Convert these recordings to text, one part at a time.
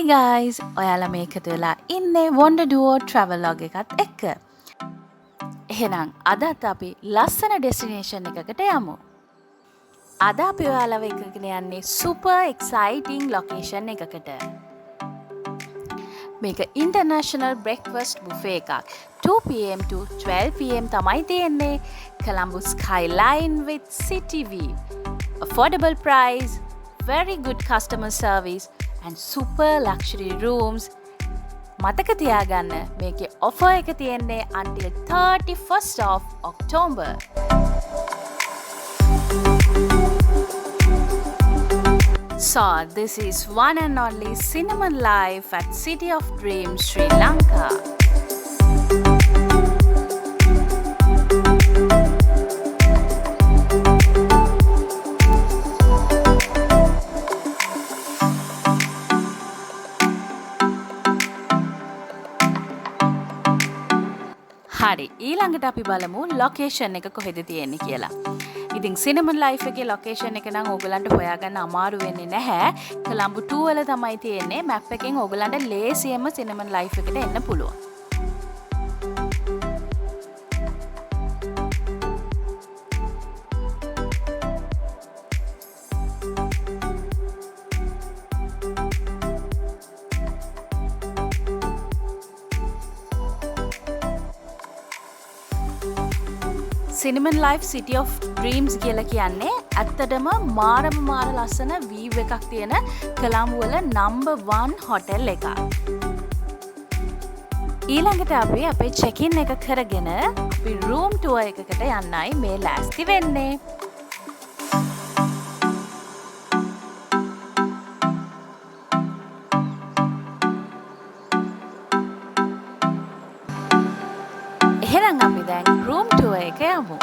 Hi guys! ඔයාලා මේකතු වෙලා ඉන්නේ Wonder Duo travel log එකත් එක්ක. එහෙනම් අදත් අපි ලස්සන destination එකකට යමු. අද අපි ඔයාලව එකගෙන යන්නේ super exciting location එකකට. මේක international breakfast buffet එකක්. 2 pm to 12 pm තමයි තියෙන්නේ. Colombo skyline with city view. Affordable price, very good customer service and super luxury rooms. මතක තියාගන්න මේකේ offer එක තියෙන්නේ until 31st of October. So this is one and only Cinnamon Life at City of Dreams, Sri Lanka. හරි ඊළඟට අපි බලමු location එක කොහෙද තියෙන්නේ කියලා. ඉතින් Cinnamon Life එකේ ලොකේෂන් එක නම් ඕගලන්ට හොයාගන්න අමාරු වෙන්නේ නැහැ. කොළඹ 2 වල තමයි තියෙන්නේ. මැප් එකෙන් ඕගලන්ට ලේසියෙන්ම Cinnamon Life එකට එන්න පුළුවන්. Cinnamon Life City of Dreams කියලා කියන්නේ ඇත්තටම මාර ලස්සන view එකක් තියෙන කොළඹ වල number 1 hotel එකක්. ඊළඟට අපි අපේ check-in එක කරගෙන අපි room tour එකකට යන්නයි මේ ලෑස්ති වෙන්නේ. එහෙනම් අපි දැන් room tour එක යමු.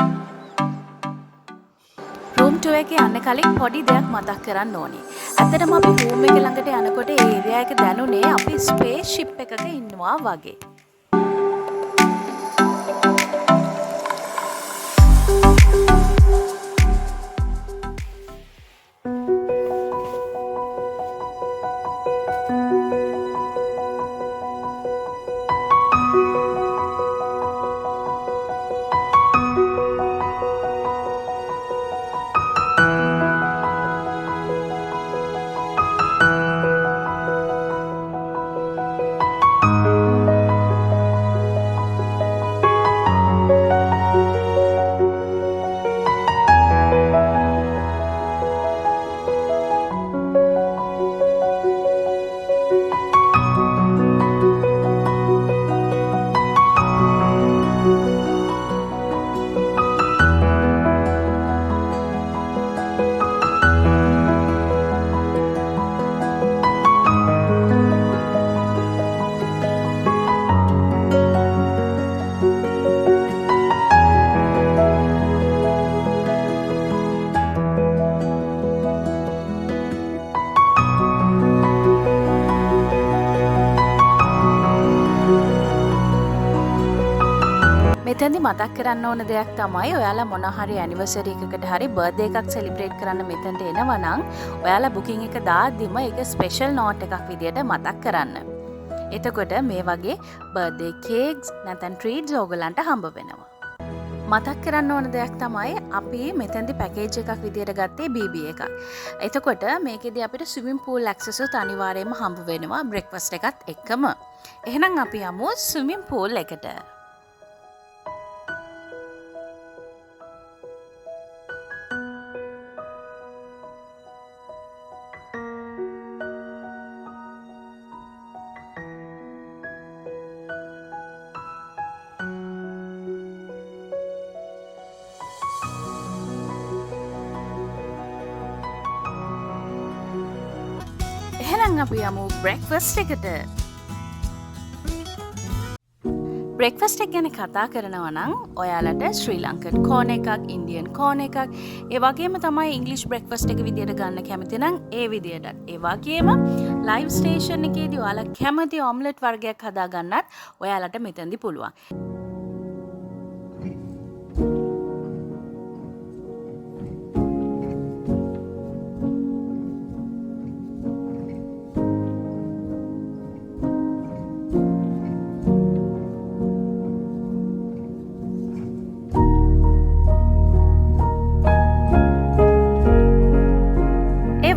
room tour එක යන්න කලින් පොඩි දෙයක් මතක් කරන්න ඕනේ. ඇත්තටම අපි room එක ළඟට යනකොට ඒ area එක දැනුනේ අපි space ship එකක ඉන්නවා වගේ. මෙතෙන්දි මතක් කරන්න ඕන දෙයක් තමයි ඔයාලා මොන හරි ඇනිවර්සරි එකකට හරි බර්ත්ඩේ එකක් සෙලිබ්‍රේට් කරන්න මෙතනට එනවා නම් ඔයාලා බුකින් එක දාද්දිම ඒක ස්පෙෂල් නෝට් එකක් විදියට මතක් කරන්න. එතකොට මේ වගේ බර්ත්ඩේ කේක්ස් නැත්නම් ට්‍රීට්ස් ඕගලන්ට හම්බ වෙනවා. මතක් කරන්න ඕන දෙයක් තමයි අපි මෙතෙන්දි පැකේජ් එකක් විදියට ගත්තේ BB එකක්. එතකොට මේකෙදි අපිට ස්විමින් pool access උත් අනිවාර්යයෙන්ම හම්බ වෙනවා බ්‍රෙක්ෆාස්ට් එකත් එක්කම. එහෙනම් අපි යමු ස්විමින් pool එකට. එහෙනම් අපි යමු බ්‍රෙක්ෆාස්ට් එකට. බ්‍රෙක්ෆාස්ට් එක ගැන කතා කරනවා නම් ඔයාලට ශ්‍රී ලංකන් කෝන් එකක්, ඉන්දියන් කෝන් එකක්, ඒ වගේම තමයි ඉංග්‍රීසි බ්‍රෙක්ෆාස්ට් එක විදියට ගන්න කැමති නම් ඒ විදියටත්. ඒ වගේම ලයිව් ස්ටේෂන් එකේදී ඔයාලා කැමති ඔම්ලට් වර්ගයක් හදා ගන්නත් ඔයාලට මෙතනදී පුළුවන්.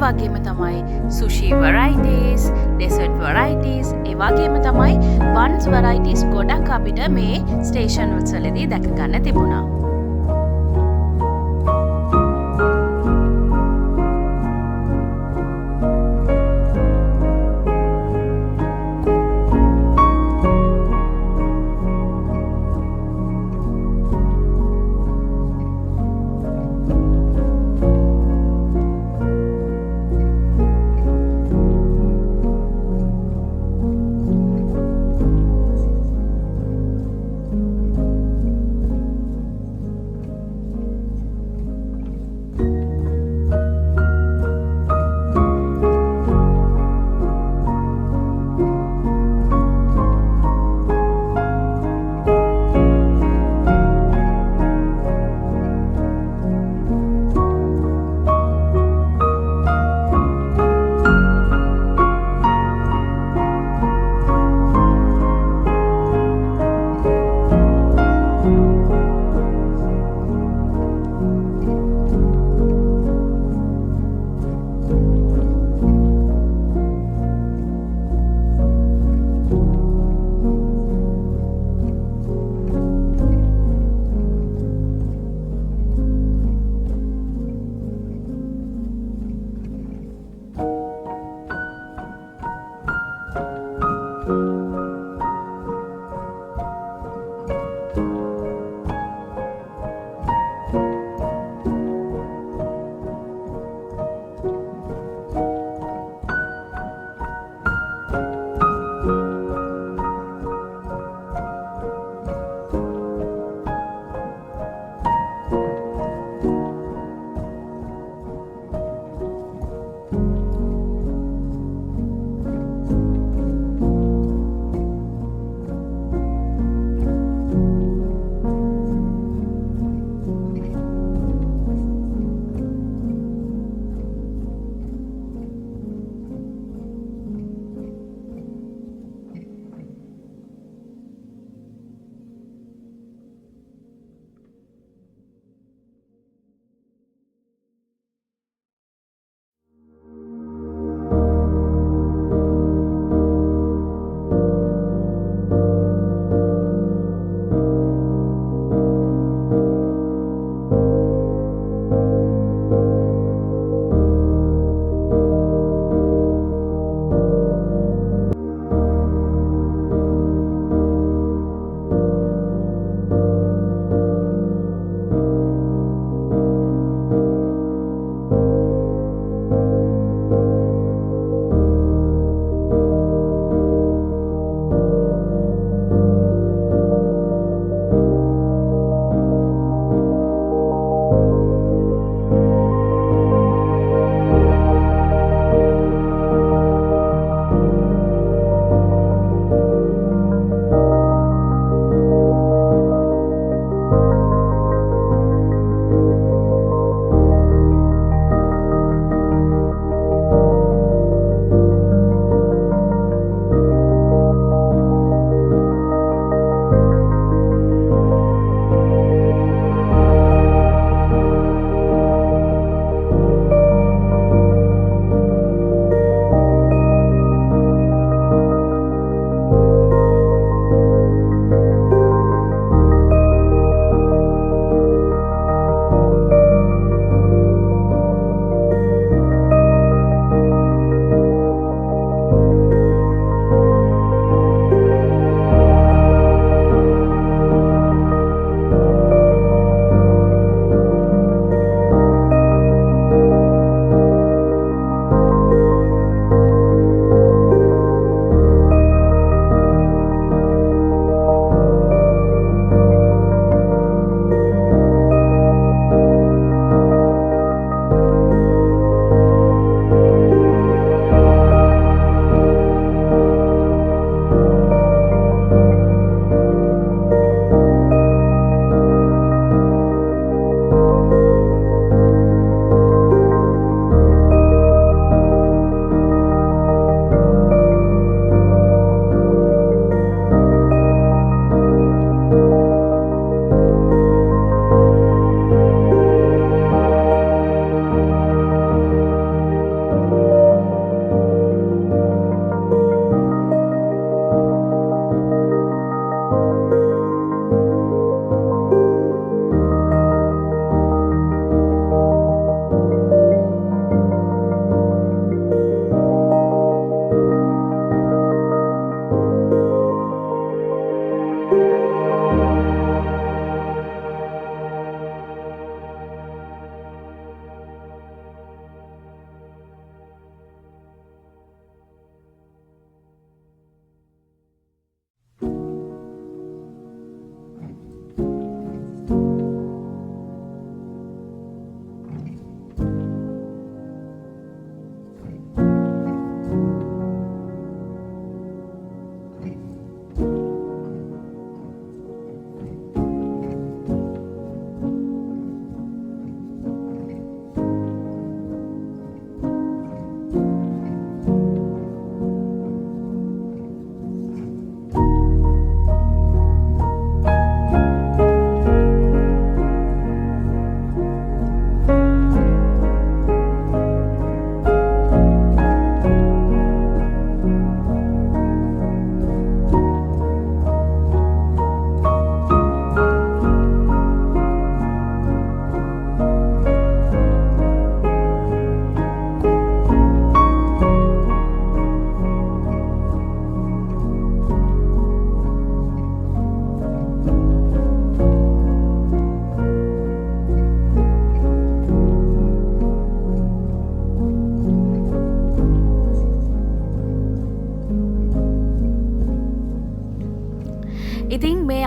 වගේම තමයි සුෂි varieties, dessert varieties, ඒ වගේම තමයි buns varieties ගොඩක් අපිට මේ ස්ටේෂන් වලදී දැක ගන්න තිබුණා.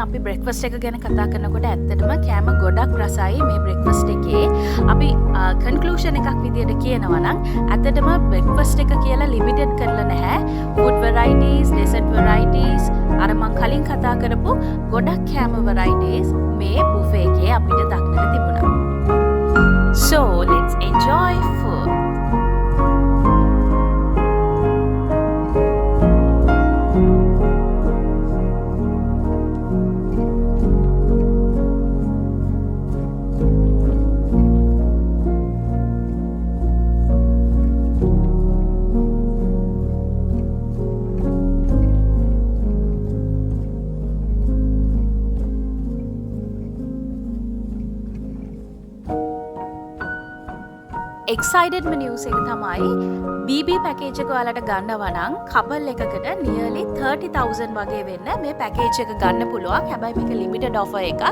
අපි බ්‍රෙක්ෆාස්ට් එක ගැන කතා කරනකොට ඇත්තටම කෑම ගොඩක් රසයි මේ බ්‍රෙක්ෆාස්ට් එකේ. අපි කන්ක්ලූෂන් එකක් විදියට කියනවා නම් ඇත්තටම බ්‍රෙක්ෆාස්ට් එක කියලා ලිමිටඩ් කරලා නැහැ. ෆුඩ් වෙරයිටිස්, ඩෙසර්ට් වෙරයිටිස්, අර මං කලින් කතා කරපු ගොඩක් කෑම වෙරයිටිස් මේ බුෆේ එකේ අපිට දක්නට තිබුණා. So, let's enjoy food. එක්සයිටඩ්ම නිවුස් එක තමයි BB පැකේජ් එක ඔයාලට ගන්නවා නම් කපල් එකකට නියර්ලි 30,000 වගේ වෙන්න මේ පැකේජ් එක ගන්න පුළුවන්. හැබැයි මේක ලිමිටඩ් ඔෆර් එකක්.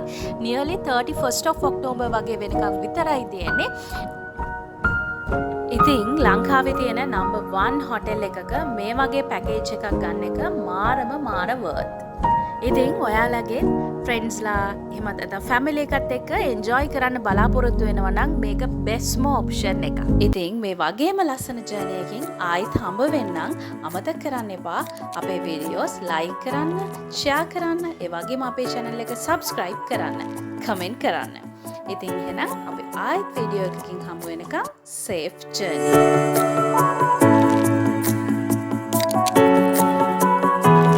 නියර්ලි 31st of October වගේ වෙනකම් විතරයි තියෙන්නේ. ඉතින් ලංකාවේ තියෙන number 1 හොටෙල් එකක මේ වගේ පැකේජ් එකක් ගන්න එක මාරම worth. ඉතින් ඔයාලගේ ෆ්‍රෙන්ඩ්ස්ලා එහෙමත් නැත්නම් ෆැමිලි එකත් එක්ක එන්ජොයි කරන්න බලාපොරොත්තු වෙනවා නම් මේක බෙස්ට්ම ඔප්ෂන් එක. ඉතින් මේ වගේම ලස්සන ජර්නි එකකින් ආයිත් හම්බ වෙන්නම්. අමතක කරන්න එපා අපේ වීඩියෝස් ලයික් කරන්න, ෂෙයා කරන්න, ඒ වගේම අපේ channel එක subscribe කරන්න, කමෙන්ට් කරන්න. ඉතින් එහෙනම් අපි ආයිත් වීඩියෝ එකකින් හම්බ වෙනකම් safe journey.